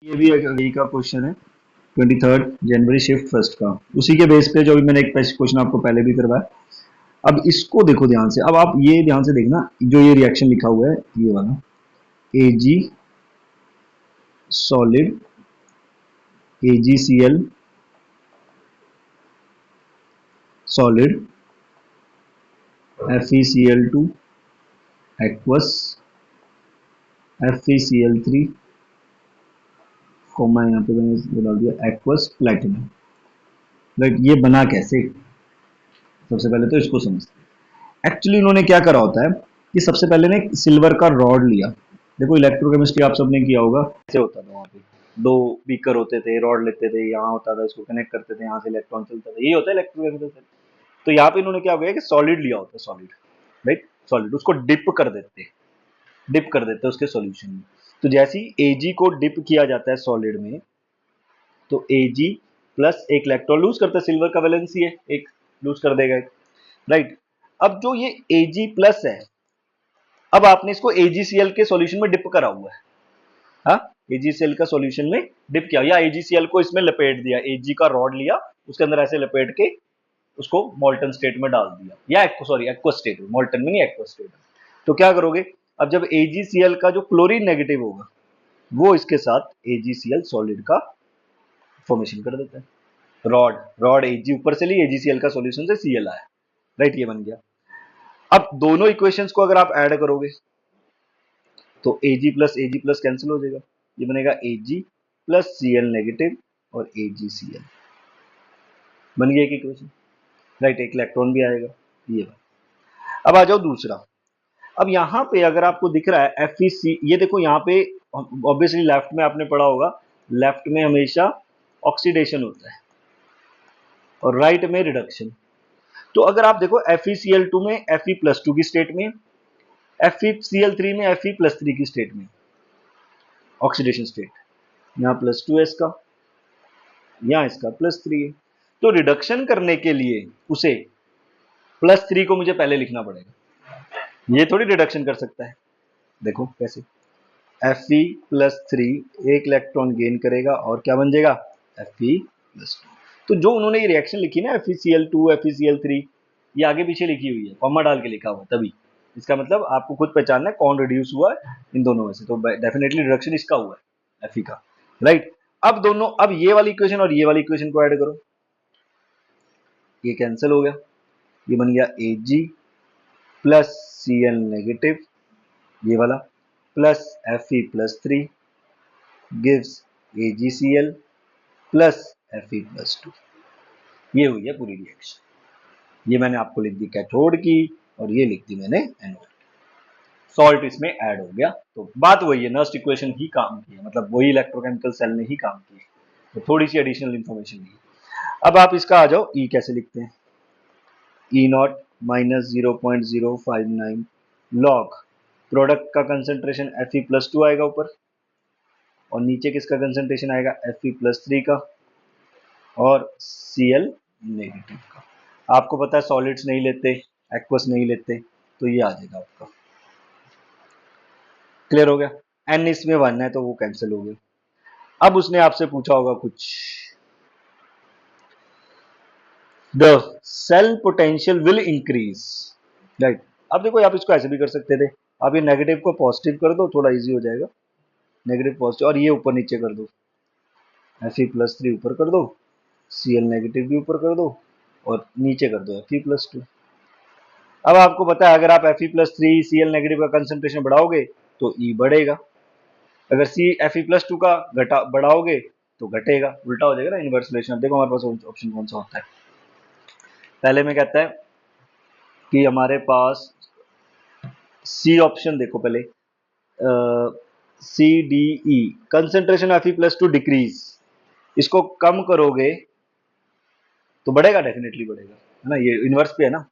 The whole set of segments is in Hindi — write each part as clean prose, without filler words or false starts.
ये भी एक यही का क्वेश्चन है, 23 जनवरी शिफ्ट फर्स्ट का। उसी के बेस पे जो भी मैंने एक क्वेश्चन आपको पहले भी करवाया। अब इसको देखो ध्यान से, अब आप ये ध्यान से देखना, जो ये रिएक्शन लिखा हुआ है ये वाला, A G solid, AgCl solid, FeCl2 aqueous, FeCl3 comma यहाँ पे मैंने वो डाल दिया एक्वस प्लेटिनम। राइट, ये बना कैसे? सबसे पहले तो इसको समझते हैं। एक्चुअली उन्होंने क्या करा होता है कि सबसे पहले ने सिल्वर का रॉड लिया। देखो इलेक्ट्रोकेमिस्ट्री आप सबने किया होगा, ऐसे होता था वहां पे दो बीकर होते थे, रॉड लेते थे, यहाँ होता था, इसको कनेक्ट करते थे, यहाँ से इलेक्ट्रॉन चलता था, यही होता है इलेक्ट्रोकेमिकल। तो यहाँ पे इन्होंने क्या किया कि सॉलिड लिया होता है, सॉलिड, राइट, सॉलिड, उसको डिप कर देते उसके सॉल्यूशन में। तो जैसे ही एजी को डिप किया जाता है सॉलिड में, तो एजी प्लस एक इलेक्ट्रॉन लूज करता है, सिल्वर का वैलेंसी है, एक लूज कर देगा एक, राइट। अब जो ये एजी प्लस है, अब आपने इसको एजीसीएल के सॉल्यूशन में डिप करा हुआ है, हाँ, एजीसीएल का सॉल्यूशन में डिप किया, या एजीसीएल को इसमें लपेट दिया, एजी का रॉड लिया, उसके अंदर ऐसे लपेट के उसको मोल्टन स्टेट में डाल दिया, या सॉरी एक्वस स्टेट में, मोल्टन में नहीं, एक्वस स्टेट में। तो क्या करोगे, अब जब एजीसीएल का जो क्लोरीन नेगेटिव होगा, वो इसके साथ एजीसीएल सॉलिड का फॉर्मेशन कर देता है। रॉड रॉड एजी ऊपर से ली, एजीसीएल का सॉल्यूशन से सीएल आया, राइट, ये बन गया। अब दोनों इक्वेशंस को अगर आप ऐड करोगे तो एजी प्लस कैंसिल हो जाएगा, ये बनेगा एजी प्लस सीएल नेगेटिव और एजीसीएल, बन गया एक इक्वेशन, राइट, एक इलेक्ट्रॉन भी आएगा, ये बात। अब आ जाओ दूसरा। अब यहां पे अगर आपको दिख रहा है FeC, ये देखो यहाँ पे ऑब्वियसली लेफ्ट में आपने पढ़ा होगा, लेफ्ट में हमेशा ऑक्सीडेशन होता है और राइट में रिडक्शन। तो अगर आप देखो FeCl2 में Fe+2 की स्टेट में, FeCl3 में Fe+3 की स्टेट में, ऑक्सीडेशन स्टेट, यहाँ +2 है इसका, यहाँ इसका +3 है। तो रिडक्शन करने के लिए उसे +3 को मुझे पहले लिखना पड़ेगा, ये थोड़ी रिडक्शन कर सकता है। देखो कैसे, Fe+3 एक इलेक्ट्रॉन गेन करेगा और क्या बन जाएगा, Fe+2। तो जो उन्होंने ये रिएक्शन लिखी ना, FeCl2 FeCl3, ये आगे पीछे लिखी हुई है, कॉमा डाल के लिखा हुआ तभी, इसका मतलब आपको खुद पहचानना है कौन रिड्यूस हुआ है इन दोनों में से। तो डेफिनेटली रिडक्शन इसका हुआ है, Fe का, राइट। अब दोनों, अब ये वाली इक्वेशन और ये वाली इक्वेशन को ऐड करो, ये कैंसिल हो गया, ये बन गया Ag प्लस Cl नेगेटिव, ये वाला, plus Fe+3 gives AgCl plus Fe+2। ये हुई है पूरी रिएक्शन। ये मैंने आपको लिख दी कैथोड की और ये लिख दी मैंने एनोड। सॉल्ट इसमें ऐड हो गया, तो बात वही है, नर्स्ट इक्वेशन ही काम की है, मतलब वही इलेक्ट्रोकेमिकल सेल ने ही काम की है, तो थोड़ी सी एडिशनल इंफॉर्मेशन दी। अब आप इसका आ जाओ, ई कैसे लिखते हैं, E0 -0.059 लॉग, प्रोडक्ट का कंसेंट्रेशन Fe+2 आएगा ऊपर, और नीचे किसका कंसेंट्रेशन आएगा, Fe+3 का और Cl नेगेटिव का। आपको पता है सॉलिड्स नहीं लेते, एक्वस नहीं लेते, तो ये आ जाएगा आपका, क्लियर हो गया। एन इसमें 1 है तो वो कैंसिल हो गया। अब उसने आपसे पूछा होगा कुछ, the cell potential will increase, right. अब देखो आप इसको ऐसे भी कर सकते थे, आप ये नेगेटिव को पॉजिटिव कर दो, थोड़ा इजी हो जाएगा, नेगेटिव पॉजिटिव, और ये ऊपर नीचे कर दो, Fe+3 ऊपर कर दो, Cl नेगेटिव भी ऊपर कर दो, और नीचे कर दो Fe+2। अब आपको पता है अगर आप Fe+3 Cl नेगेटिव का कंसेंट्रेशन बढ़ाओगे तो E बढ़ेगा, अगर Fe+2 का घटा बढ़ाओगे तो घटेगा, उल्टा हो जाएगा ना, इनवर्स रिलेशन। अब देखो हमारे पास ऑप्शन कौन सा होता है, पहले में कहता है कि हमारे पास सी ऑप्शन, देखो पहले CDE, कंसेंट्रेशन Fe+2 डिक्रीज, इसको कम करोगे तो बढ़ेगा, डेफिनेटली बढ़ेगा, है ना, ये इनवर्स पे है ना।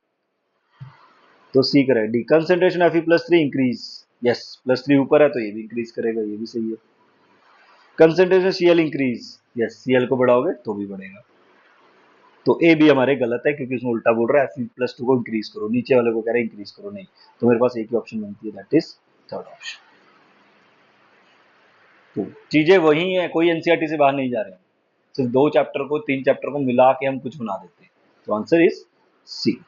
तो सी करें, D, concentration Fe+3 increase, yes, +3 ऊपर है तो ये भी इंक्रीज करेगा, ये भी सही है। Concentration Cl increase, yes, Cl को बढ़ाओगे तो भी बढ़ेगा। तो ए भी हमारे गलत है क्योंकि उसमें उल्टा बोल रहा है Fe+2 को इंक्रीज करो, नीचे वाले को कह रहे हैं इंक्रीज करो, नहीं। तो मेरे पास एक ही ऑप्शन बनती है, दैट इज थर्ड ऑप्शन। तो चीजें वही हैं, कोई एनसीईआरटी से बाहर नहीं जा रहे हैं, सिर्फ 2 चैप्टर को 3 चैप्टर को मिला के हम कुछ बना देते हैं। तो आंसर इज सी।